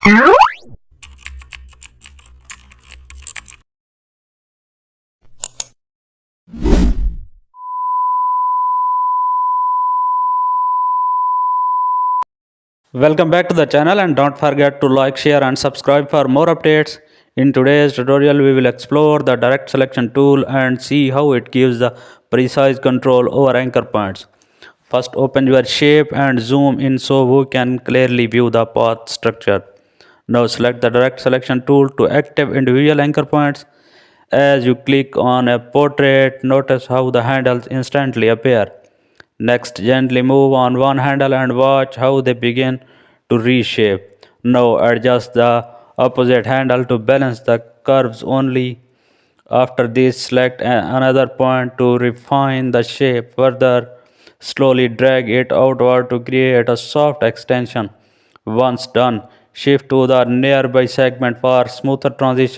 Welcome back to the channel, and don't forget to like, share and subscribe for more updates. In today's tutorial we will explore the direct selection tool and see how it gives the precise control over anchor points. First, open your shape and zoom in so we can clearly view the path structure. Now select the direct selection tool to active individual anchor points. As you click on a portrait, notice how the handles instantly appear. Next, gently move on one handle and watch how they begin to reshape. Now adjust the opposite handle to balance the curves only. After this, select another point to refine the shape further. Slowly drag it outward to create a soft extension. Once done, shift to the nearby segment for smoother transition.